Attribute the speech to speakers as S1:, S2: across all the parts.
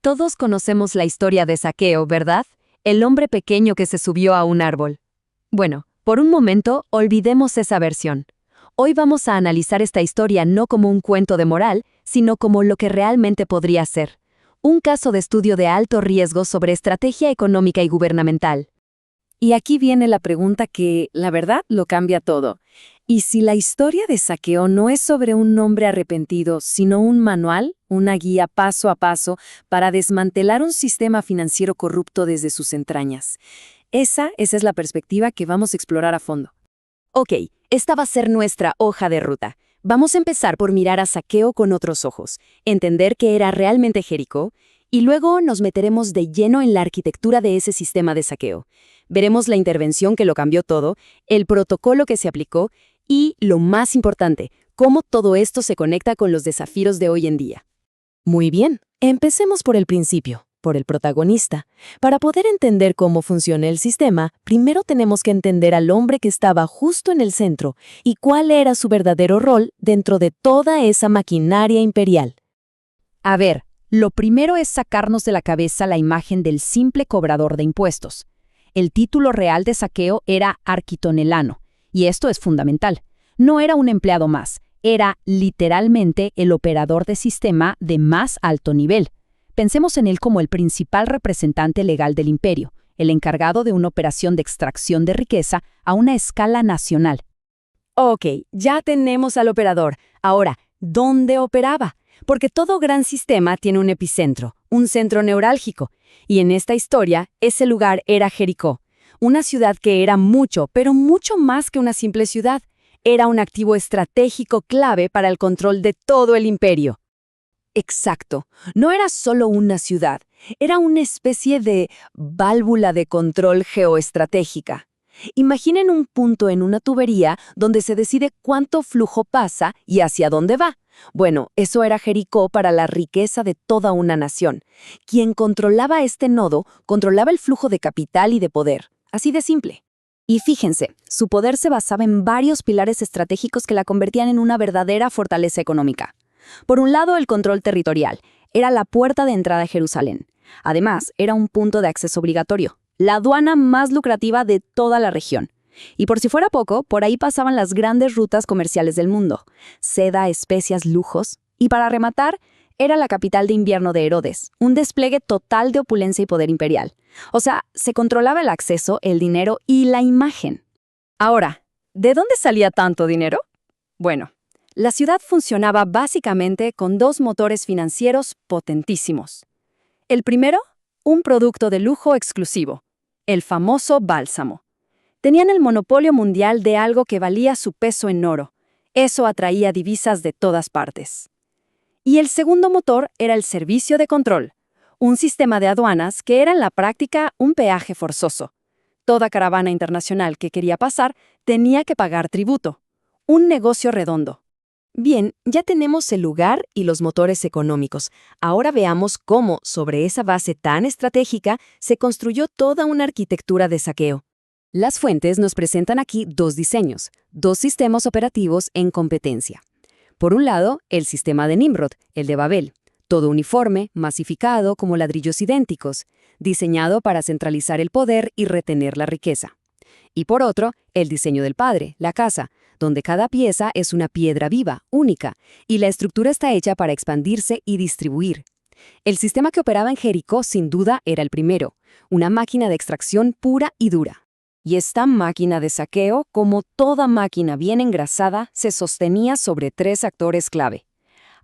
S1: Todos conocemos la historia de Zaqueo, ¿verdad? El hombre pequeño que se subió a un árbol. Bueno, por un momento, olvidemos esa versión. Hoy vamos a analizar esta historia no como un cuento de moral, sino como lo que realmente podría ser. Un caso de estudio de alto riesgo sobre estrategia económica y gubernamental.
S2: Y aquí viene la pregunta que, la verdad, lo cambia todo. ¿Y si la historia de Zaqueo no es sobre un hombre arrepentido, sino un manual, una guía paso a paso para desmantelar un sistema financiero corrupto desde sus entrañas? Esa es la perspectiva que vamos a explorar a fondo.
S3: Ok, esta va a ser nuestra hoja de ruta. Vamos a empezar por mirar a Zaqueo con otros ojos, entender qué era realmente Jericó, y luego nos meteremos de lleno en la arquitectura de ese sistema de saqueo. Veremos la intervención que lo cambió todo, el protocolo que se aplicó y, lo más importante, cómo todo esto se conecta con los desafíos de hoy en día.
S2: Muy bien, empecemos por el principio, por el protagonista. Para poder entender cómo funciona el sistema, primero tenemos que entender al hombre que estaba justo en el centro y cuál era su verdadero rol dentro de toda esa maquinaria imperial.
S1: A ver, lo primero es sacarnos de la cabeza la imagen del simple cobrador de impuestos. El título real de Zaqueo era arquitonelano, y esto es fundamental. No era un empleado más, era literalmente el operador de sistema de más alto nivel. Pensemos en él como el principal representante legal del imperio, el encargado de una operación de extracción de riqueza a una escala nacional.
S3: Ok, ya tenemos al operador. Ahora, ¿dónde operaba? Porque todo gran sistema tiene un epicentro, un centro neurálgico. Y en esta historia, ese lugar era Jericó, una ciudad que era mucho, pero mucho más que una simple ciudad. Era un activo estratégico clave para el control de todo el imperio. Exacto, no era solo una ciudad, era una especie de válvula de control geoestratégica. Imaginen un punto en una tubería donde se decide cuánto flujo pasa y hacia dónde va. Bueno, eso era Jericó para la riqueza de toda una nación. Quien controlaba este nodo, controlaba el flujo de capital y de poder. Así de simple. Y fíjense, su poder se basaba en varios pilares estratégicos que la convertían en una verdadera fortaleza económica. Por un lado, el control territorial. Era la puerta de entrada a Jerusalén. Además, era un punto de acceso obligatorio, la aduana más lucrativa de toda la región. Y por si fuera poco, por ahí pasaban las grandes rutas comerciales del mundo. Seda, especias, lujos. Y para rematar, era la capital de invierno de Herodes, un despliegue total de opulencia y poder imperial. O sea, se controlaba el acceso, el dinero y la imagen. Ahora, ¿de dónde salía tanto dinero? Bueno, la ciudad funcionaba básicamente con dos motores financieros potentísimos. El primero, un producto de lujo exclusivo, el famoso bálsamo. Tenían el monopolio mundial de algo que valía su peso en oro. Eso atraía divisas de todas partes. Y el segundo motor era el servicio de control, un sistema de aduanas que era en la práctica un peaje forzoso. Toda caravana internacional que quería pasar tenía que pagar tributo. Un negocio redondo. Bien, ya tenemos el lugar y los motores económicos. Ahora veamos cómo, sobre esa base tan estratégica, se construyó toda una arquitectura de saqueo. Las fuentes nos presentan aquí dos diseños, dos sistemas operativos en competencia. Por un lado, el sistema de Nimrod, el de Babel, todo uniforme, masificado como ladrillos idénticos, diseñado para centralizar el poder y retener la riqueza. Y por otro, el diseño del padre, la casa, donde cada pieza es una piedra viva, única, y la estructura está hecha para expandirse y distribuir. El sistema que operaba en Jericó sin duda era el primero, una máquina de extracción pura y dura. Y esta máquina de saqueo, como toda máquina bien engrasada, se sostenía sobre tres actores clave.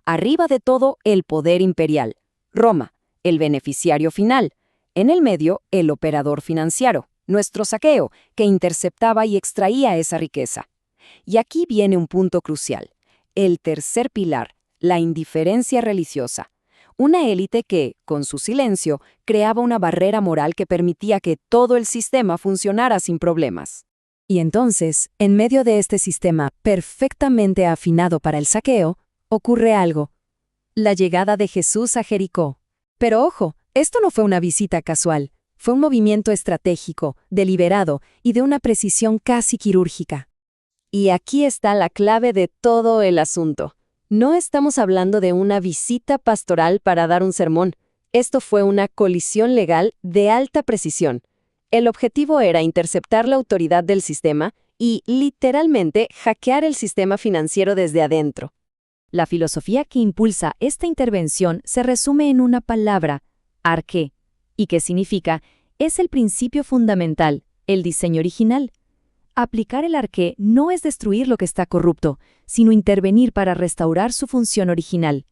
S3: Arriba de todo, el poder imperial, Roma, el beneficiario final. En el medio, el operador financiero, nuestro saqueo, que interceptaba y extraía esa riqueza. Y aquí viene un punto crucial. El tercer pilar, la indiferencia religiosa. Una élite que, con su silencio, creaba una barrera moral que permitía que todo el sistema funcionara sin problemas. Y entonces, en medio de este sistema perfectamente afinado para el saqueo, ocurre algo. La llegada de Jesús a Jericó. Pero ojo, esto no fue una visita casual. Fue un movimiento estratégico, deliberado y de una precisión casi quirúrgica. Y aquí está la clave de todo el asunto. No estamos hablando de una visita pastoral para dar un sermón. Esto fue una colisión legal de alta precisión. El objetivo era interceptar la autoridad del sistema y, literalmente, hackear el sistema financiero desde adentro. La filosofía que impulsa esta intervención se resume en una palabra, arqué, y que significa, es el principio fundamental, el diseño original. Aplicar el arqué no es destruir lo que está corrupto, sino intervenir para restaurar su función original.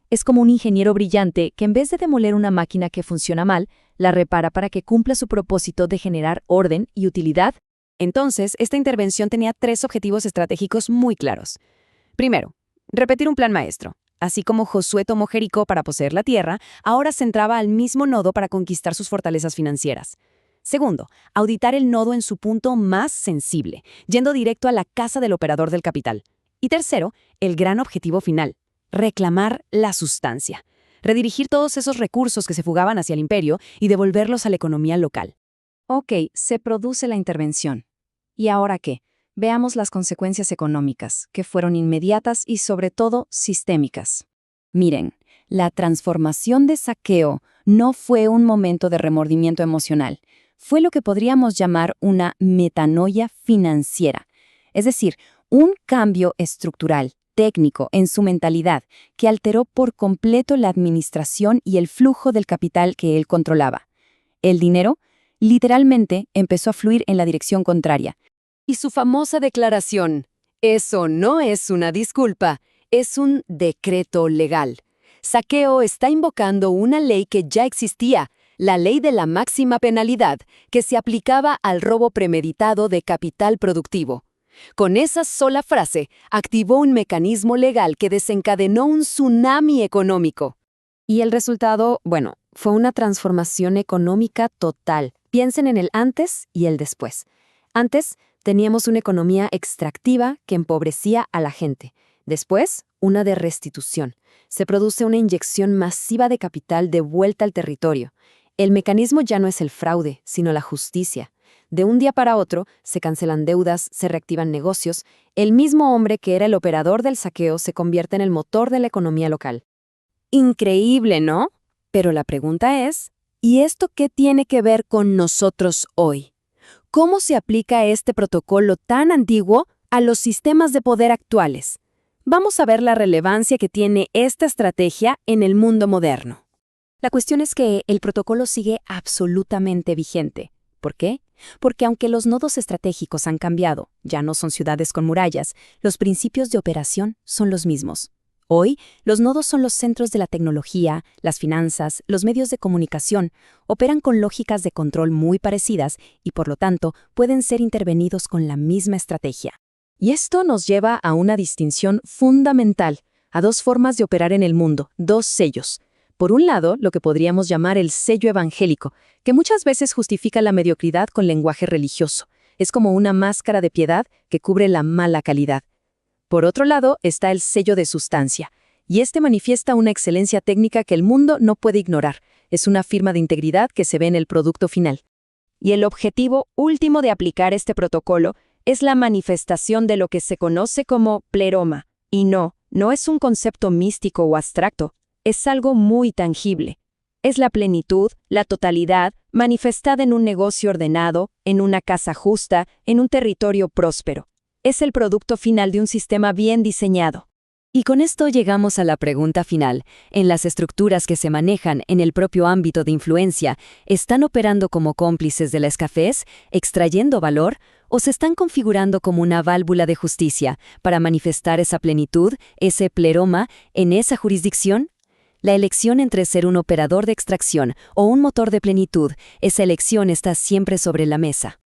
S3: Es como un ingeniero brillante que en vez de demoler una máquina que funciona mal, la repara para que cumpla su propósito de generar orden y utilidad. Entonces, esta intervención tenía 3 objetivos estratégicos muy claros. Primero, repetir un plan maestro. Así como Josué tomó Jericó para poseer la tierra, ahora se entraba al mismo nodo para conquistar sus fortalezas financieras. Segundo, auditar el nodo en su punto más sensible, yendo directo a la casa del operador del capital. Y tercero, el gran objetivo final, reclamar la sustancia, redirigir todos esos recursos que se fugaban hacia el imperio y devolverlos a la economía local.
S2: Ok, se produce la intervención. ¿Y ahora qué? Veamos las consecuencias económicas, que fueron inmediatas y sobre todo sistémicas. Miren, la transformación de Zaqueo no fue un momento de remordimiento emocional, fue lo que podríamos llamar una metanoia financiera, es decir, un cambio estructural, técnico en su mentalidad, que alteró por completo la administración y el flujo del capital que él controlaba. El dinero, literalmente, empezó a fluir en la dirección contraria.
S3: Y su famosa declaración, eso no es una disculpa, es un decreto legal. Zaqueo está invocando una ley que ya existía, la ley de la máxima penalidad, que se aplicaba al robo premeditado de capital productivo. Con esa sola frase, activó un mecanismo legal que desencadenó un tsunami económico.
S2: Y el resultado, fue una transformación económica total. Piensen en el antes y el después. Antes, teníamos una economía extractiva que empobrecía a la gente. Después, una de restitución. Se produce una inyección masiva de capital de vuelta al territorio. El mecanismo ya no es el fraude, sino la justicia. De un día para otro, se cancelan deudas, se reactivan negocios. El mismo hombre que era el operador del saqueo se convierte en el motor de la economía local. Increíble, ¿no? Pero la pregunta es, ¿y esto qué tiene que ver con nosotros hoy? ¿Cómo se aplica este protocolo tan antiguo a los sistemas de poder actuales? Vamos a ver la relevancia que tiene esta estrategia en el mundo moderno. La cuestión es que el protocolo sigue absolutamente vigente. ¿Por qué? Porque aunque los nodos estratégicos han cambiado, ya no son ciudades con murallas, los principios de operación son los mismos. Hoy, los nodos son los centros de la tecnología, las finanzas, los medios de comunicación, operan con lógicas de control muy parecidas y, por lo tanto, pueden ser intervenidos con la misma estrategia. Y esto nos lleva a una distinción fundamental, a 2 formas de operar en el mundo, 2 sellos. Por un lado, lo que podríamos llamar el sello evangélico, que muchas veces justifica la mediocridad con lenguaje religioso. Es como una máscara de piedad que cubre la mala calidad. Por otro lado, está el sello de sustancia, y este manifiesta una excelencia técnica que el mundo no puede ignorar. Es una firma de integridad que se ve en el producto final. Y el objetivo último de aplicar este protocolo es la manifestación de lo que se conoce como pleroma. Y no es un concepto místico o abstracto. Es algo muy tangible. Es la plenitud, la totalidad, manifestada en un negocio ordenado, en una casa justa, en un territorio próspero. Es el producto final de un sistema bien diseñado.
S3: Y con esto llegamos a la pregunta final. ¿En las estructuras que se manejan en el propio ámbito de influencia, están operando como cómplices de la escasez, extrayendo valor, o se están configurando como una válvula de justicia para manifestar esa plenitud, ese pleroma, en esa jurisdicción? La elección entre ser un operador de extracción o un motor de plenitud, esa elección está siempre sobre la mesa.